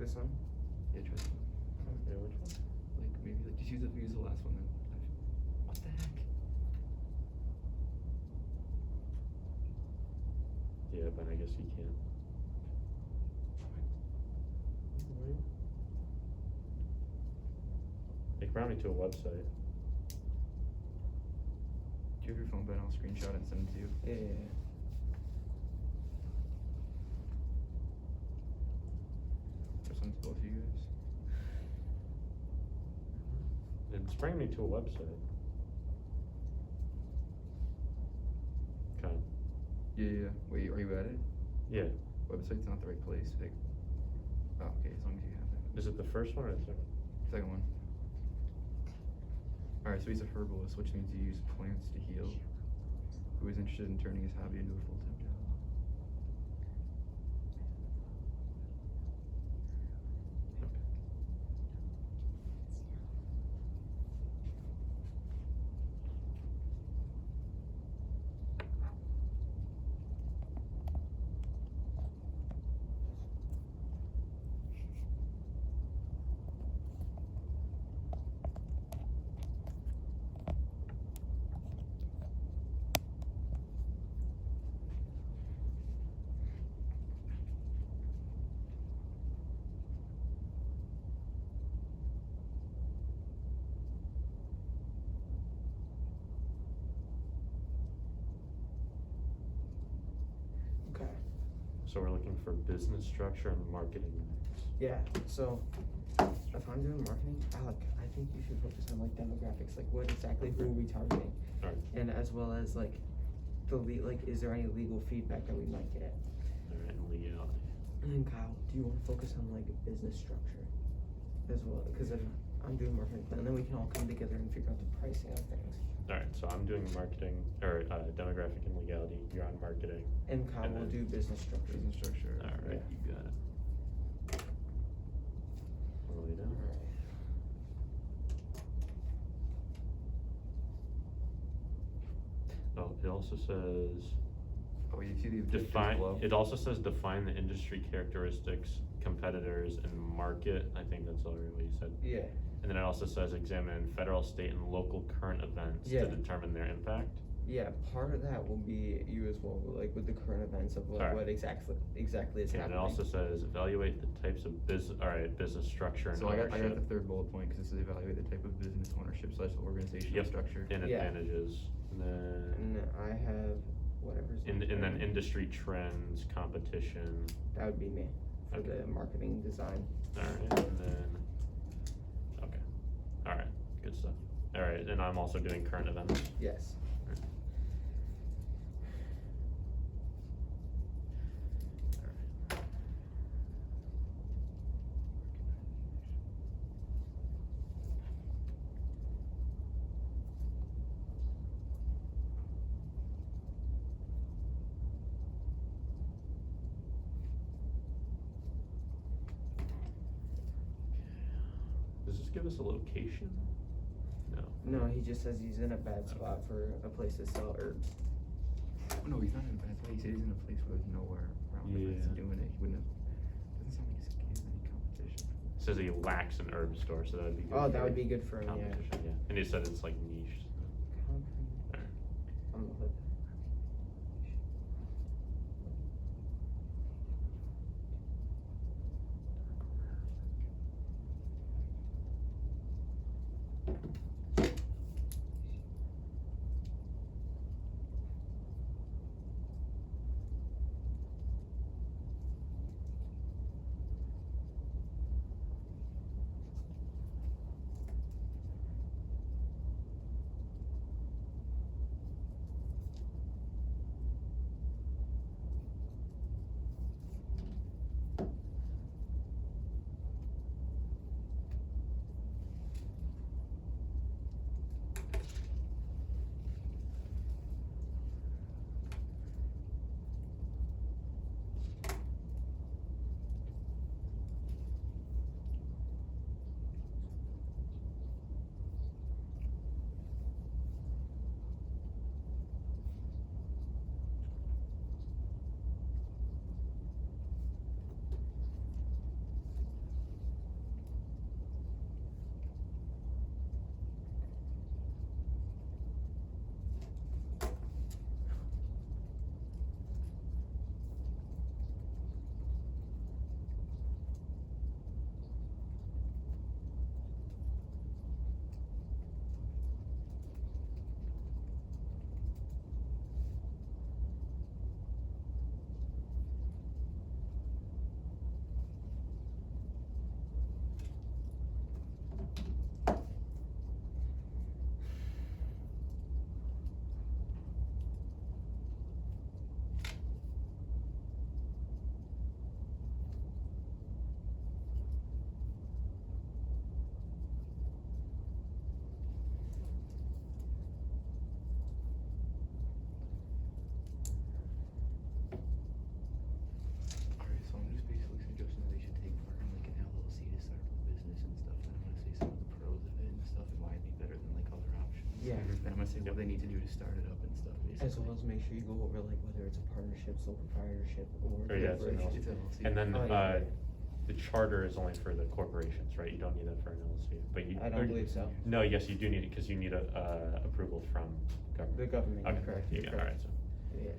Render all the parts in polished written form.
this one? Yeah, try this one. Yeah, which one? Like maybe like just use the last one then. What the heck? Yeah, but I guess you can't. Wait. Like round me to a website. Do you have your phone, Ben? I'll screenshot it and send it to you. Yeah. This one's both of you guys. It's bringing me to a website. Okay. Yeah. Wait, are you at it? Yeah. Website's not the right place. Like, oh, okay. As long as you have it. Is it the first one or the second? Second one. Alright, so he's a herbalist, which means he uses plants to heal. Who is interested in turning his hobby into a full-time job? Okay. So we're looking for business structure and marketing mix. Yeah, so if I'm doing marketing, Alec, I think you should focus on like demographics, like what exactly who are we targeting? Alright. And as well as like like is there any legal feedback that we might get? Alright, and legality. And then Kyle, do you wanna focus on like business structure as well? Cause if I'm doing marketing plan, then we can all come together and figure out the pricing of things. Alright, so I'm doing marketing, or demographic and legality, you're on marketing. And Kyle And will then do business structure. Business structure. Alright, Yeah. you got it. All the way down. Alright. Oh, it also says Oh, you see the objectives define, below? it also says define the industry characteristics, competitors, and market. I think that's already what you said. Yeah. And then it also says examine federal, state, and local current events Yeah. to determine their impact. Yeah, part of that will be you as well, like with the current events of like Alright. what exactly is And it happening. also says evaluate the types of business structure and So I got ownership. the third bullet point because this is evaluate the type of business ownership / organizational Yep. structure. And Yeah. advantages. And then And I have whatever's and then there. industry trends, competition. That would be me for Okay. the marketing design. Alright, and then okay. Alright, good stuff. Alright, and I'm also doing current events. Yes. Does this give us a location? No. No, he just says he's in a bad spot for a place to sell herbs. Oh, no, he's not in a bad place. He said he's in a place where there's nowhere around him that's Yeah. doing it. He wouldn't have. Doesn't sound like he has any competition. It says he lacks an herb store, so that would be good. Oh, for that would be good for him, yeah. competition, yeah. And he said it's like niche. Alright. On the hood. Yeah. I'm gonna say what they need to do to start it up and stuff, basically. As well as make sure you go over like whether it's a partnership, sole proprietorship, or Or yeah, it's an corporation. LLC. And then, Oh, yeah. the charter is only for the corporations, right? You don't need that for an LLC, but you. I don't believe so. No, yes, you do need it, cause you need a, approval from government. The government, you're Okay, correct, yeah, you're alright, correct. so. Yeah.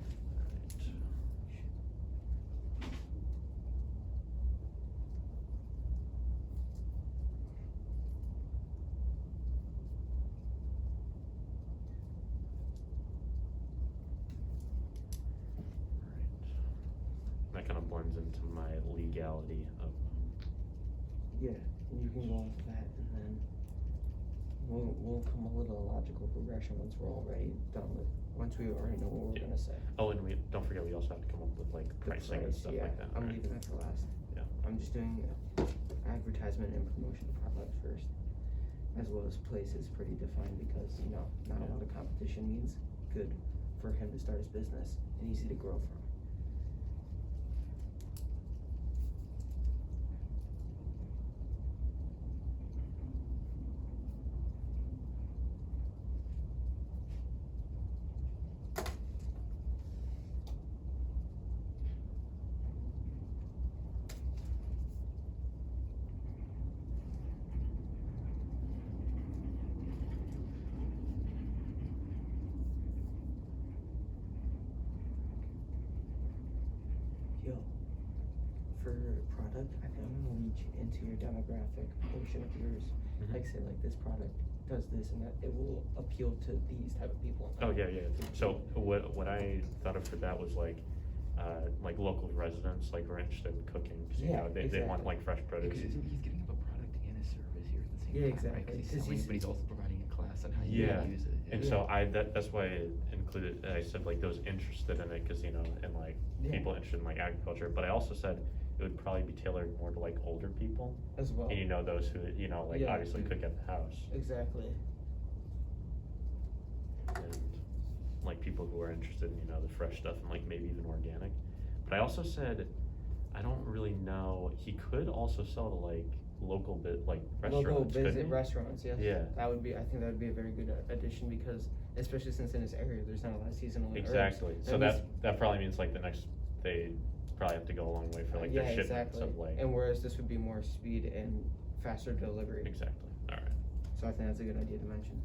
That kind of blends into my legality of, Yeah, and you can go off that, and then we'll come up with a logical progression once we're already done with, once we already know what we're Yeah. gonna say. oh, and don't forget, we also have to come up with like The pricing and price, stuff yeah, like that, I'm right? leaving that for last. Yeah. I'm just doing advertisement and promotion of product first, as well as place is pretty defined because, you know, not a Yeah. lot of competition means good for him to start his business and easy to grow from. Yo, for product, I think I'm gonna reach into your demographic portion of yours. Mhm. Like say like this product does this and that, it will appeal to these type of people. Oh, yeah, yeah, so what I thought of for that was like local residents, like, were interested in cooking, cause you Yeah, know, they want exactly. like fresh Because produce. he's giving up a product and a service here at the same Yeah, time, right? exactly, 'Cause he's 'cause selling, he's- but he's also providing a class on how you Yeah, use it. and so that's why I included, I said like those interested in it, cause you know, and like Yeah. people interested in like agriculture, but I also said it would probably be tailored more to like older people. As well. And you know, those who, you know, like Yeah. obviously cook at the house, Exactly. and like people who are interested in, you know, the fresh stuff and like maybe even organic. But I also said, I don't really know, he could also sell to like local like Local restaurants, couldn't visit he? restaurants, yes. Yeah. That would be, I think that would be a very good addition because, especially since in this area, there's not a lot of seasonal herbs. Exactly, so And this- that probably means like the next, they probably have to go a long way for like yeah, their shipments exactly. of like. And whereas this would be more speed and faster delivery. Exactly, alright. So I think that's a good idea to mention.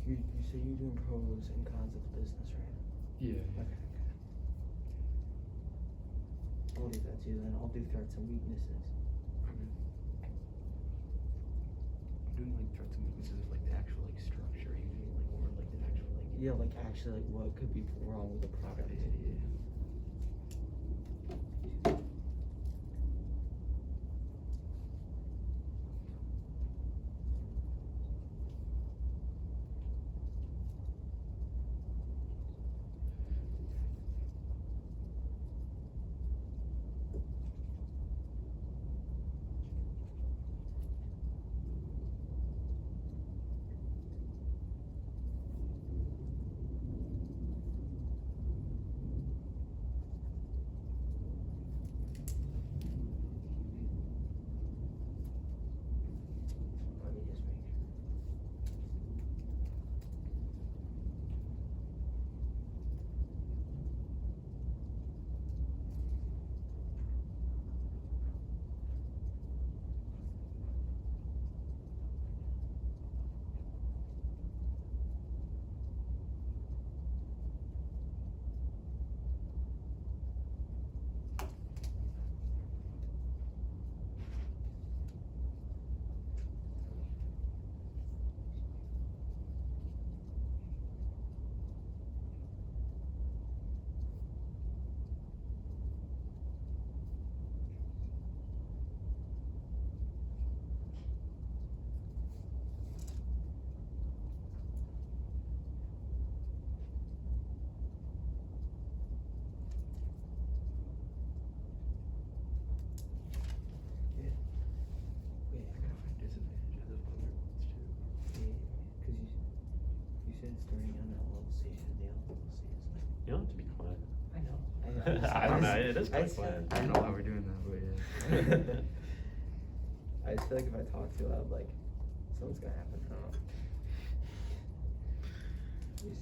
You say you're doing pros and cons of the business, right? Yeah. Okay. I'll leave that to you then. I'll do threats and weaknesses. I'm doing like threats and weaknesses of like the actual like structure, you mean like more like the actual like. Yeah, like actually like what could be wrong with the product. Yeah. I don't know, it is I quite just- quiet. I don't know how we're doing that, but yeah. I just feel like if I talk too loud, like something's gonna happen. I don't know. Jeez.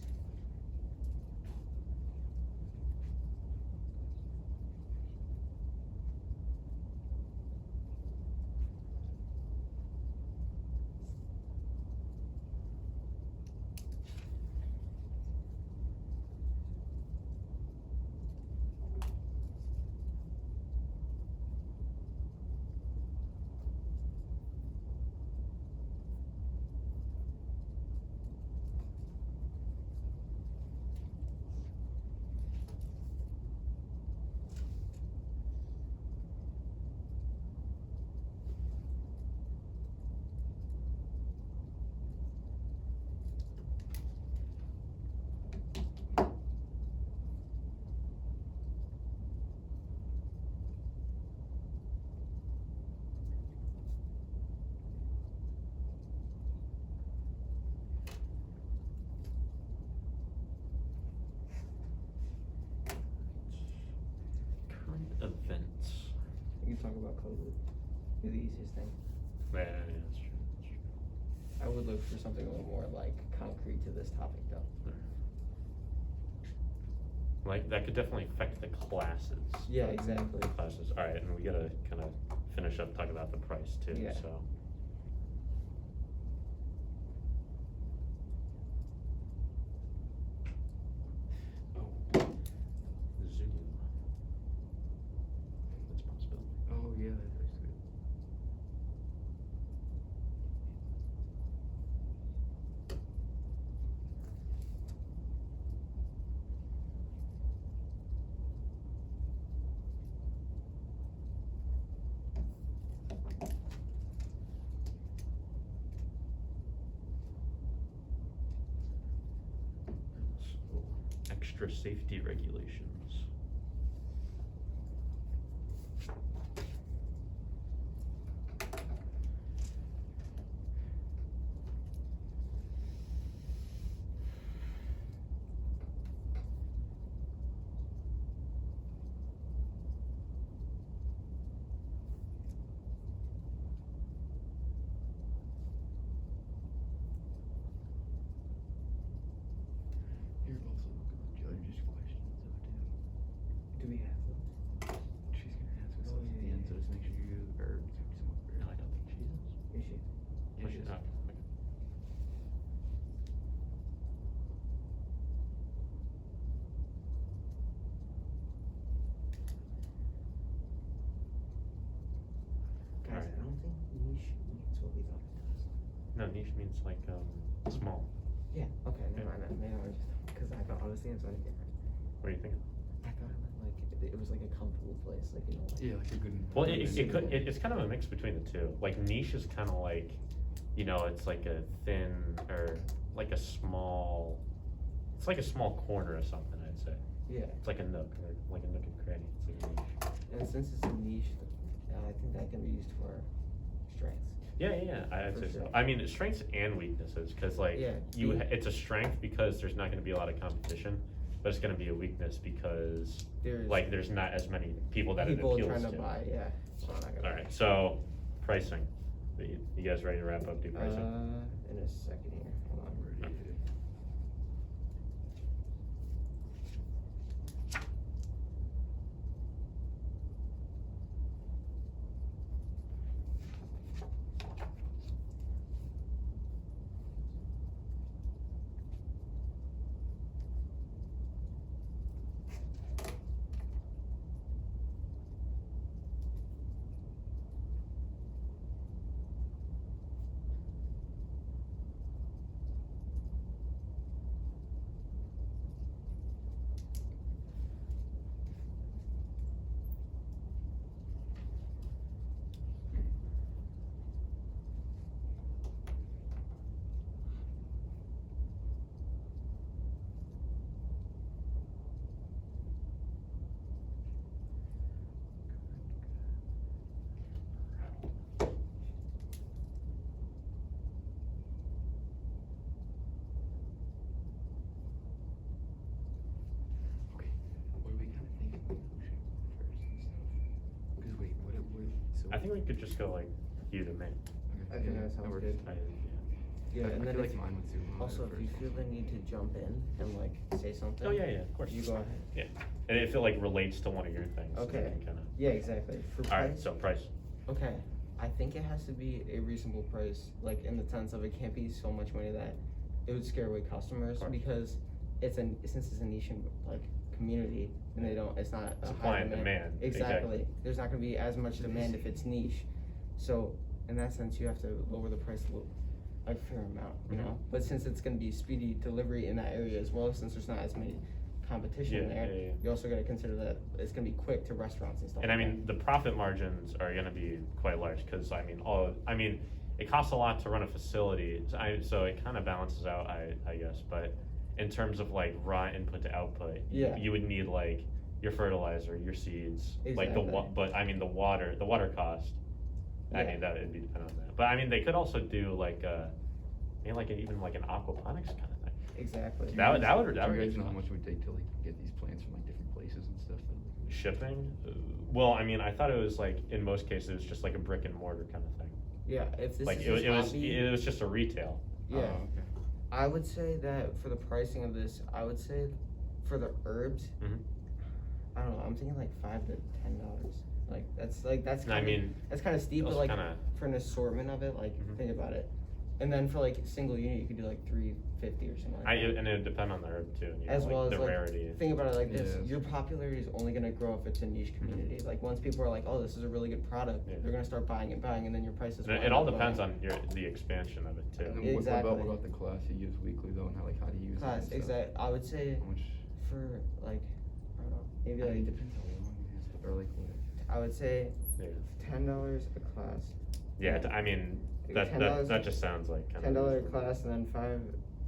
Current events. You can talk about COVID. Be the easiest thing. Yeah, that's true. That's true. I would look for something a little more like concrete to this topic, though. Like, that could definitely affect the classes. Yeah, exactly. The classes, alright, and we gotta kind of finish up talking about the price too, Yeah. so. Oh, Zoom. That's a possibility. Oh, yeah, that's actually. So, extra safety regulations. You're also looking at judges' questions though too. Do we have them? She's gonna ask us Oh, those at the yeah, end, yeah. so just make sure you or No, I don't think she is. Is she? Yeah, Oh, she is. okay. Guys, Alright. I don't think niche means what we thought it does. No, niche means like, small. Yeah. Okay. Yeah. Never mind. Maybe I was just because I thought I was thinking something different. What are you thinking? I thought it meant like it was like a comfortable place, like you know. Like, Yeah, like a good. Well, it's kind of a mix between the two. Like niche is kind of like, you know, it's like a thin or like a small. It's like a small corner of something, I'd say. Yeah. It's like a nook or like a nook and cranny. It's like a niche. And since it's a niche, I think that can be used for strengths. Yeah, I'd For say so. sure. I mean, strengths and weaknesses, because like Yeah, it's a strength because there's not going to be a lot of competition, but it's going to be a weakness because There's like there's not as many people that it people appeals trying to to. buy. Yeah. So I'm not gonna. All right, so pricing. You guys ready to wrap up? Do pricing? In a second here. Hold on. I'm ready. facility? I think we could just go like you to me. I think that sounds works. good. Yeah, I and then feel if, like mine would too. also, if you feel the need to jump in and like say something. Oh yeah, of course. You go ahead. Yeah, and if it like relates to one of your things. Okay. Then you kinda... Yeah, exactly. For price. Alright, so price. Okay, I think it has to be a reasonable price, like in the sense of it can't be so much money that it would scare away customers, Of course. because since it's a niche like community and it's not a Supply high and demand. Exactly. There's not gonna be as much demand if it's niche. So in that sense, you have to lower the price a fair amount, you Mhm. know? But since it's gonna be speedy delivery in that area as well, since there's not as many competition there, Yeah. you also gotta consider that it's gonna be quick to restaurants and stuff And I like mean, the profit margins are gonna be quite large, cause I mean, it costs a lot to run a facility, so it kinda balances out, I guess, but in terms of like raw input to output, Yeah. you would need like your fertilizer, your seeds, like Exactly. but I mean, the water cost, I Yeah. mean, that it'd be dependent on that, but I mean, they could also do like maybe like even like an aquaponics kind of thing. Exactly. Do you That would- guys- that would Do you be guys know how fun. much it would take to like get these plants from like different places and stuff? Shipping? Well, I mean, I thought it was like, in most cases, it was just like a brick and mortar kind of thing. Yeah, if this Like, is it was, hobby, it was just a retail. yeah. Oh, okay. I would say that for the pricing of this, I would say for the herbs, Mhm. I don't know, I'm thinking like $5 to $10. That's I kind of, mean, that's kind of steep, but also like kinda- for an assortment of it, like Mhm. think about it. And then for like single unit, you could do like 350 or something like that. and it would depend on the herb too, and you know, As like well as the like, rarity. think about it like this, Yes. your popularity is only gonna grow if it's a niche community. Like once people are like, oh, this is a really good product, Yeah. they're gonna start buying, and then your prices And will it end all up depends going. on the expansion of it too. And then Exactly. what about the class you use weekly though, and how do you use Class, it? and stuff? exact. I would say How much? for like, I don't know, maybe I mean, it like, depends how long it is, or like what. I would say Yeah, $10 a class. yeah. I mean, $10 that just sounds like kind $10 of a class, and then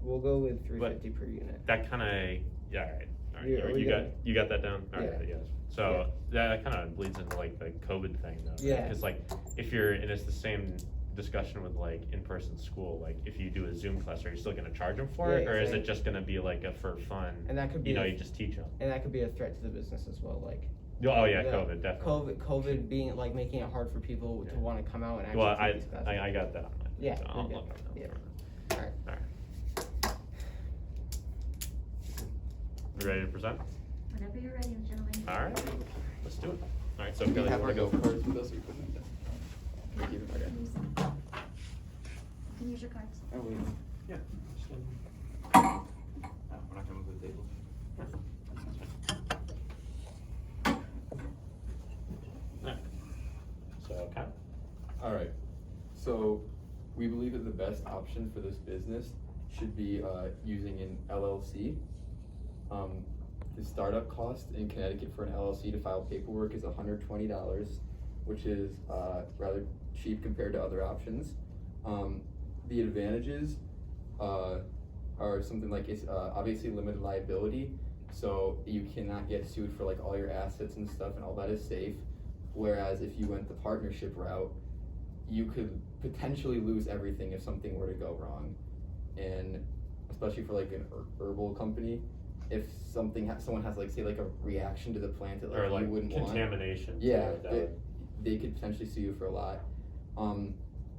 we'll go with $350 per unit. That kind of yeah. All right. Yeah, we You got that down. All right. Yeah. Yes. So that kind of bleeds into like the COVID thing though. Yeah. Because like and it's the same discussion with like in-person school. Like if you do a Zoom class, are you still gonna charge them for Yeah, it, or is it exactly. just gonna be like a for fun? And that could be, you just teach them. and that could be a threat to the business as well. Like Oh yeah, COVID definitely. COVID being like making it hard for people to Yeah. want to come out and actually Well, take these classes. I got that on my. Yeah, So I'll you're look good. at that. Yeah. All right. All right. You ready to present? Whenever you're ready, gentlemen. All right. Let's do it. All right. So Do we Kelly, have you our wanna go go cards with us, or put them down? We keep it, okay. You can use your cards. Oh, wait. Yeah. We're not gonna move the table. Alright. So Kyle. Alright, so we believe that the best option for this business should be using an LLC. The startup cost in Connecticut for an LLC to file paperwork is $120, which is rather cheap compared to other options. The advantages are something like it's obviously limited liability, so you cannot get sued for like all your assets and stuff, and all that is safe. Whereas if you went the partnership route, you could potentially lose everything if something were to go wrong. And especially for like an herbal company, if someone has like say like a reaction to the plant that like, Or like you wouldn't want. contamination. too, Yeah, that would- they could potentially sue you for a lot.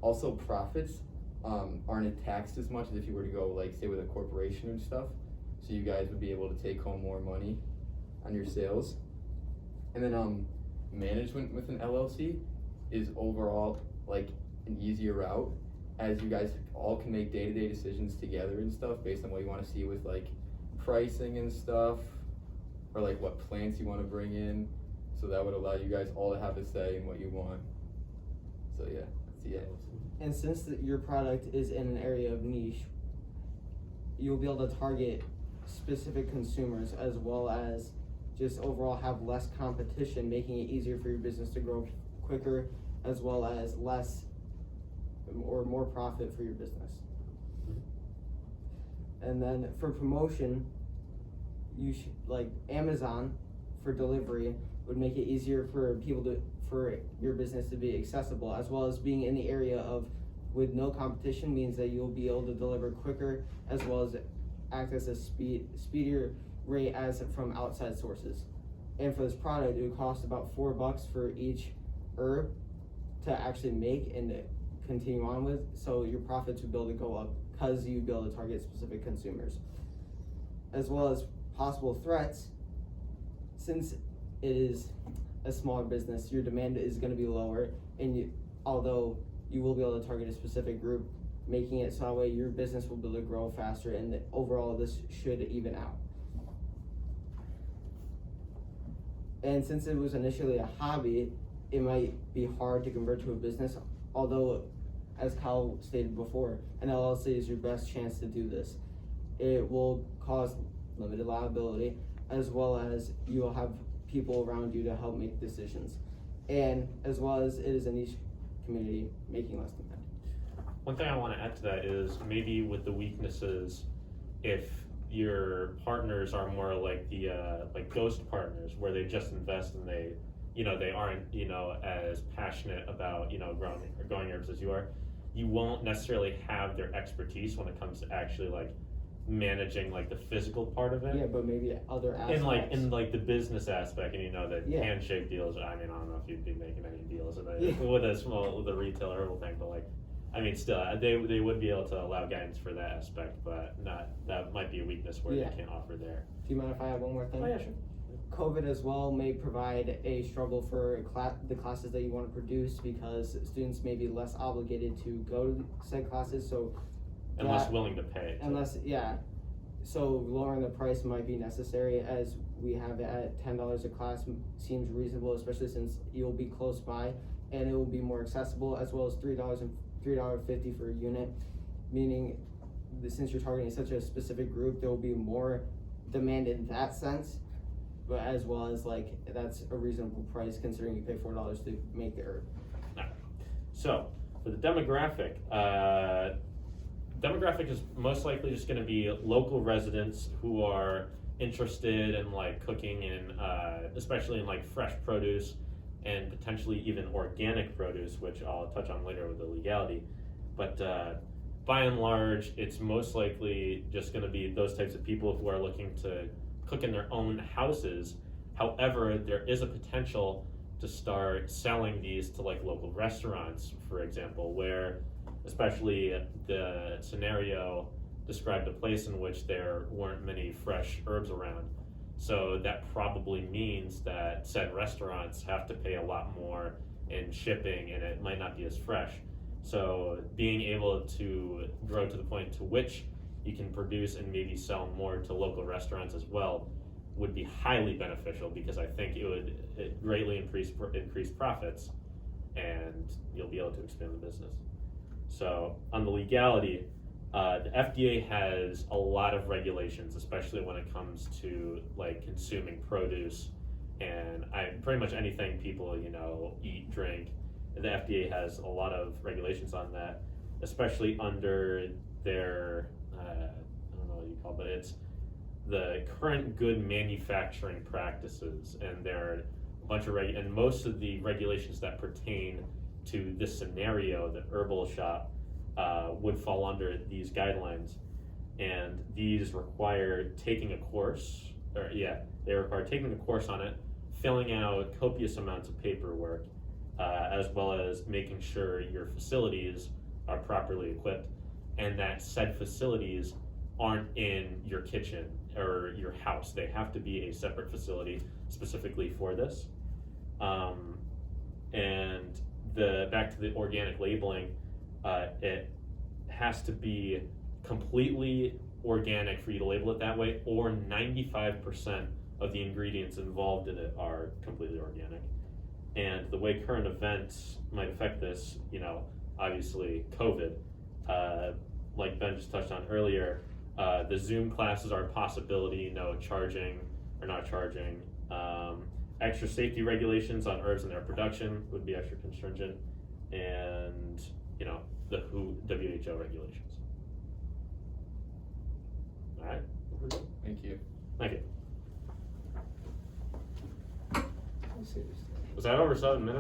Also profits aren't taxed as much as if you were to go like say with a corporation and stuff. So you guys would be able to take home more money on your sales. And then management with an LLC is overall like an easier route, as you guys all can make day-to-day decisions together and stuff based on what you want to see with like pricing and stuff, or like what plants you want to bring in. So that would allow you guys all to have a say in what you want. So yeah, that's the LLC. And since your product is in an area of niche, you'll be able to target specific consumers as well as just overall have less competition, making it easier for your business to grow quicker, as well as less or more profit for your business. And then for promotion, you should, like Amazon for delivery would make it easier for for your business to be accessible, as well as being in the area of with no competition means that you'll be able to deliver quicker, as well as act as a speedier rate as from outside sources. And for this product, it would cost about $4 for each herb, to actually make and continue on with, so your profits would be able to go up because you'd be able to target specific consumers. As well as possible threats, since it is a smaller business, your demand is going to be lower, and although you will be able to target a specific group, making it so that way your business will be able to grow faster, and overall this should even out. And since it was initially a hobby, it might be hard to convert to a business, although, as Kyle stated before, an LLC is your best chance to do this. It will cause limited liability, as well as you will have people around you to help make decisions, and as well as it is a niche community making less demand. One thing I want to add to that is maybe with the weaknesses, if your partners are more like the like ghost partners, where they just invest and they, they aren't, as passionate about, growing herbs as you are, you won't necessarily have their expertise when it comes to actually like managing like the physical part of it. Yeah, but maybe other aspects. In like the business aspect, and the Yeah. handshake deals. I mean, I don't know if you'd be making any deals with Yeah. with a retail herbal thing, but like, I mean, still, they would be able to allow guidance for that aspect, but that might be a weakness where Yeah. they can't offer there. Do you mind if I add one more thing? Oh yeah, sure. COVID as well may provide a struggle for the classes that you want to produce, because students may be less obligated to go to said classes, so And less that- willing to pay. so lowering the price might be necessary, as we have it at $10 a class seems reasonable, especially since you'll be close by, and it will be more accessible, as well as $3.50 for a unit, meaning since you're targeting such a specific group, there will be more demand in that sense, but as well as like that's a reasonable price considering you pay $4 to make the herb. So for the demographic, demographic is most likely just going to be local residents who are interested in like cooking and especially in like fresh produce and potentially even organic produce, which I'll touch on later with the legality. But by and large, it's most likely just going to be those types of people who are looking to cook in their own houses. However, there is a potential to start selling these to like local restaurants, for example, where especially the scenario described a place in which there weren't many fresh herbs around. So that probably means that said restaurants have to pay a lot more in shipping, and it might not be as fresh. So being able to grow to the point to which you can produce and maybe sell more to local restaurants as well would be highly beneficial, because I think it would greatly increase profits, and you'll be able to expand the business. So on the legality, the FDA has a lot of regulations, especially when it comes to like consuming produce and pretty much anything people eat, drink. The FDA has a lot of regulations on that, especially under their I don't know what you call it, but it's the current good manufacturing practices, and there are a bunch of and most of the regulations that pertain to this scenario, the herbal shop, would fall under these guidelines, and these require taking a course, they require taking a course on it, filling out copious amounts of paperwork, as well as making sure your facilities are properly equipped, and that said facilities aren't in your kitchen or your house. They have to be a separate facility specifically for this. And back to the organic labeling, it has to be completely organic for you to label it that way, or 95% of the ingredients involved in it are completely organic. And the way current events might affect this, obviously COVID, like Ben just touched on earlier, the Zoom classes are a possibility, charging or not charging. Extra safety regulations on herbs and their production would be extra stringent, and the WHO regulations. All right. Thank you. Thank you. Was that over 7 minutes?